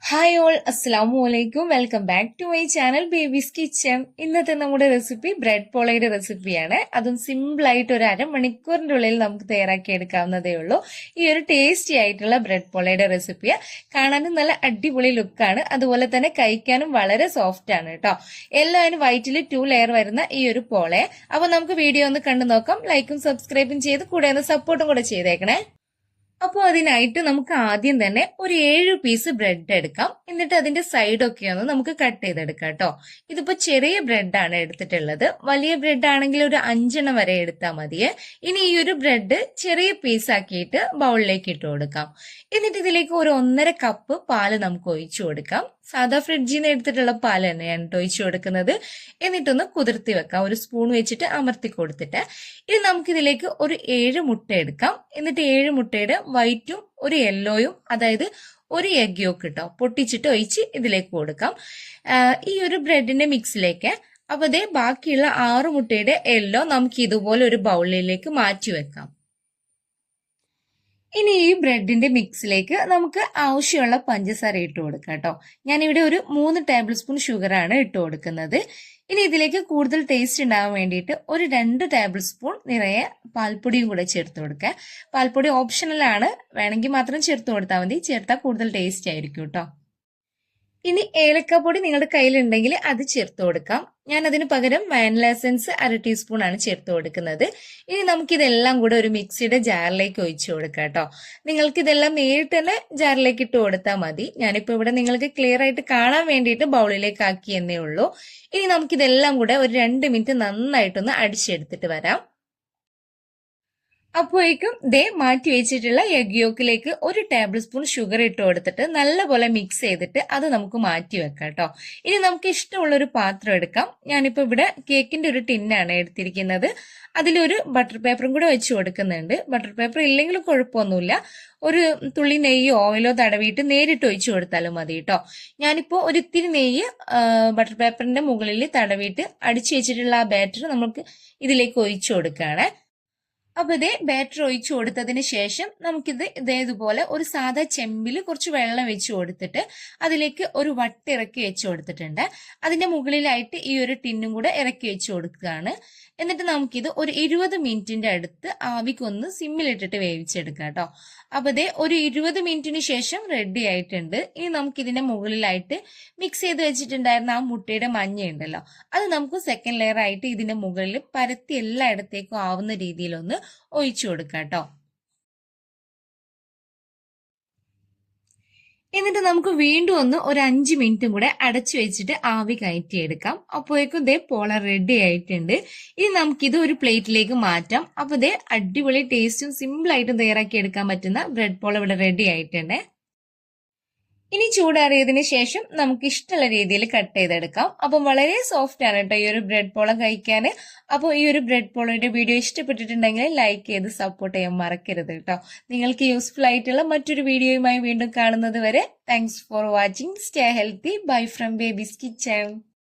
Hi all, അസ്സലാമു അലൈക്കും. Welcome back to my channel babies kitchen. ഇന്നത്തെ നമ്മുടെ റെസിപ്പി ബ്രെഡ് പോളയുടെ റെസിപ്പിയാണ്. അതും സിമ്പിൾ ആയിട്ട് ഒരു അരമണിക്കൂറിന്റെ ഉള്ളിൽ നമുക്ക് തയ്യാറാക്കി എടുക്കാവുന്നതേ ഉള്ളൂ. ഈ ഒരു ടേസ്റ്റി ആയിട്ടുള്ള ബ്രെഡ് പോളയുടെ റെസിപ്പി കാണാനും നല്ല അടിപൊളി ലുക്കാണ്, അതുപോലെ തന്നെ കഴിക്കാനും വളരെ സോഫ്റ്റ് ആണ് കേട്ടോ. എല്ലാം അതിന് വൈറ്റിൽ 2 ലെയർ വരുന്ന ഈ ഒരു പോളയെ. അപ്പൊ നമുക്ക് വീഡിയോ ഒന്ന് കണ്ടു നോക്കാം. ലൈക്കും സബ്സ്ക്രൈബും ചെയ്ത് കൂടെ ഒന്ന് സപ്പോർട്ടും കൂടെ ചെയ്തേക്കണേ. അപ്പോൾ അതിനായിട്ട് നമുക്ക് ആദ്യം തന്നെ ഒരു 7 പീസ് ബ്രെഡ് എടുക്കാം. എന്നിട്ട് അതിന്റെ സൈഡൊക്കെ ഒന്ന് നമുക്ക് കട്ട് ചെയ്തെടുക്കാം കേട്ടോ. ഇതിപ്പോ ചെറിയ ബ്രെഡാണ് എടുത്തിട്ടുള്ളത്. വലിയ ബ്രെഡ് ആണെങ്കിൽ ഒരു 5 വരെ എടുത്താൽ മതിയെ. ഇനി ഈ ഒരു ബ്രെഡ് ചെറിയ പീസാക്കിയിട്ട് ബൗളിലേക്ക് ഇട്ട് കൊടുക്കാം. എന്നിട്ട് ഇതിലേക്ക് ഒരു 1.5 കപ്പ് പാല് നമുക്ക് ഒഴിച്ചു കൊടുക്കാം. സാധാ ഫ്രിഡ്ജിൽ നിന്ന് എടുത്തിട്ടുള്ള പാല് തന്നെയാണ് ഒഴിച്ചു കൊടുക്കുന്നത്. എന്നിട്ടൊന്ന് കുതിർത്തി വെക്കാം, ഒരു സ്പൂൺ വെച്ചിട്ട് അമർത്തി കൊടുത്തിട്ട്. ഇനി നമുക്കിതിലേക്ക് ഒരു 7 മുട്ട എടുക്കാം. എന്നിട്ട് 7 മുട്ടയുടെ വൈറ്റും ഒരു യെല്ലോയും, അതായത് ഒരു എഗ് യോക്ക് കേട്ടോ, പൊട്ടിച്ചിട്ട് ഒഴിച്ച് ഇതിലേക്ക് കൊടുക്കാം ഈ ഒരു ബ്രെഡിന്റെ മിക്സിലേക്ക്. അപ്പൊ അതേ ബാക്കിയുള്ള 6 മുട്ടയുടെ യെല്ലോ നമുക്ക് ഇതുപോലെ ഒരു ബൗളിലേക്ക് മാറ്റി വെക്കാം. ഇനി ഈ ബ്രെഡിന്റെ മിക്സിലേക്ക് നമുക്ക് ആവശ്യമുള്ള പഞ്ചസാര ഇട്ട് കൊടുക്കാം കേട്ടോ. ഞാനിവിടെ ഒരു 3 ടേബിൾ സ്പൂൺ ഷുഗറാണ് ഇട്ട് കൊടുക്കുന്നത്. ഇനി ഇതിലേക്ക് കൂടുതൽ ടേസ്റ്റ് ഉണ്ടാകാൻ വേണ്ടിയിട്ട് ഒരു 2 ടേബിൾ സ്പൂൺ നിറയെ പാൽപ്പൊടിയും കൂടെ ചേർത്ത് കൊടുക്കുക. പാൽപ്പൊടി ഓപ്ഷണലാണ്, വേണമെങ്കിൽ മാത്രം ചേർത്ത് കൊടുത്താൽ മതി. ചേർത്താൽ കൂടുതൽ ടേസ്റ്റ് ആയിരിക്കും കേട്ടോ. ഇനി ഏലക്കാപ്പൊടി നിങ്ങളുടെ കയ്യിലുണ്ടെങ്കിൽ അത് ചേർത്ത് കൊടുക്കാം. ഞാൻ അതിന് പകരം വാനില എസൻസ് 1/2 ടീസ്പൂൺ ആണ് ചേർത്ത് കൊടുക്കുന്നത്. ഇനി നമുക്കിതെല്ലാം കൂടെ ഒരു മിക്സിയുടെ ജാറിലേക്ക് ഒഴിച്ചു കൊടുക്കാം കേട്ടോ. നിങ്ങൾക്ക് ഇതെല്ലാം നേരിട്ട് തന്നെ ജാറിലേക്ക് ഇട്ട് കൊടുത്താൽ മതി. ഞാനിപ്പോ ഇവിടെ നിങ്ങൾക്ക് ക്ലിയർ ആയിട്ട് കാണാൻ വേണ്ടിയിട്ട് ബൗളിലേക്ക് ആക്കി എന്നേ ഉള്ളൂ. ഇനി നമുക്കിതെല്ലാം കൂടെ ഒരു 2 മിനിറ്റ് നന്നായിട്ടൊന്ന് അടിച്ചെടുത്തിട്ട് വരാം. അപ്പോഴേക്കും മാറ്റി വെച്ചിട്ടുള്ള എഗ് യോക്കിലേക്ക് ഒരു ടേബിൾ സ്പൂൺ ഷുഗർ ഇട്ട് കൊടുത്തിട്ട് നല്ലപോലെ മിക്സ് ചെയ്തിട്ട് അത് നമുക്ക് മാറ്റി വെക്കാം കേട്ടോ. ഇനി നമുക്ക് ഇഷ്ടമുള്ള ഒരു പാത്രം എടുക്കാം. ഞാനിപ്പോ ഇവിടെ കേക്കിന്റെ ഒരു ടിന്നാണ് എടുത്തിരിക്കുന്നത്. അതിലൊരു ബട്ടർ പേപ്പറും കൂടെ വെച്ച് കൊടുക്കുന്നുണ്ട്. ബട്ടർ പേപ്പർ ഇല്ലെങ്കിലും കുഴപ്പമൊന്നുമില്ല. ഒരു തുള്ളി നെയ്യോ ഓയിലോ തടവിയിട്ട് നേരിട്ട് ഒഴിച്ചു കൊടുത്താലും മതി കേട്ടോ. ഞാനിപ്പോ ഒരു ഇത്തിരി നെയ്യ് ബട്ടർ പേപ്പറിന്റെ മുകളിൽ തടവിയിട്ട് അടിച്ചു വെച്ചിട്ടുള്ള ആ ബാറ്റർ നമുക്ക് ഇതിലേക്ക് ഒഴിച്ചു കൊടുക്കുകയാണ്. അപ്പൊ ബാറ്റർ ഒഴിച്ചു കൊടുത്തതിന് ശേഷം നമുക്കിത് ഇതേതുപോലെ ഒരു സാധാ ചെമ്പിൽ കുറച്ച് വെള്ളം വെച്ച് കൊടുത്തിട്ട് അതിലേക്ക് ഒരു വട്ട് ഇറക്കി വെച്ച് കൊടുത്തിട്ടുണ്ട്. അതിന്റെ മുകളിലായിട്ട് ഈ ഒരു ടിന്നും കൂടെ ഇറക്കി വെച്ച് കൊടുക്കുകയാണ്. എന്നിട്ട് നമുക്കിത് ഒരു 20 മിനിറ്റിന്റെ അടുത്ത് ആവിക്കൊന്ന് സിമ്മിലിട്ടിട്ട് വേവിച്ചെടുക്കാം കേട്ടോ. അപ്പൊ ഒരു 20 മിനിറ്റിന് ശേഷം റെഡി ആയിട്ടുണ്ട്. ഇനി നമുക്ക് ഇതിന്റെ മുകളിലായിട്ട് മിക്സ് ചെയ്ത് വെച്ചിട്ടുണ്ടായിരുന്ന ആ മുട്ടയുടെ മഞ്ഞ ഉണ്ടല്ലോ, അത് നമുക്ക് സെക്കൻഡ് ലെയർ ആയിട്ട് ഇതിന്റെ മുകളിൽ പരത്തി എല്ലായിടത്തേക്കും ആവുന്ന രീതിയിലൊന്ന് ഒഴിച്ചു കൊടുക്കാം കേട്ടോ. എന്നിട്ട് നമുക്ക് വീണ്ടും ഒന്ന് ഒരു 5 മിനിറ്റും കൂടെ അടച്ചു വെച്ചിട്ട് ആവി കയറ്റിയെടുക്കാം. അപ്പോഴേക്കും പോള റെഡി ആയിട്ടുണ്ട്. ഇനി നമുക്കിത് ഒരു പ്ലേറ്റിലേക്ക് മാറ്റാം. അപ്പൊ അടിപൊളി ടേസ്റ്റും സിമ്പിൾ ആയിട്ടും തയ്യാറാക്കി എടുക്കാൻ പറ്റുന്ന ബ്രെഡ് പോള ഇവിടെ റെഡി ആയിട്ടുണ്ട്. ഇനി ചൂടാറിയതിന് ശേഷം നമുക്ക് ഇഷ്ടമുള്ള രീതിയിൽ കട്ട് ചെയ്തെടുക്കാം. അപ്പം വളരെ സോഫ്റ്റ് ആണ് കേട്ടോ ഈ ഒരു ബ്രെഡ് പോള കഴിക്കാൻ. അപ്പോൾ ഈ ഒരു ബ്രെഡ് പോളയുടെ വീഡിയോ ഇഷ്ടപ്പെട്ടിട്ടുണ്ടെങ്കിൽ ലൈക്ക് ചെയ്ത് സപ്പോർട്ട് ചെയ്യാൻ മറക്കരുത് കേട്ടോ. നിങ്ങൾക്ക് യൂസ്ഫുൾ ആയിട്ടുള്ള മറ്റൊരു വീഡിയോയുമായി വീണ്ടും കാണുന്നത് വരെ thanks for watching. Stay healthy. Bye from babies kitchen.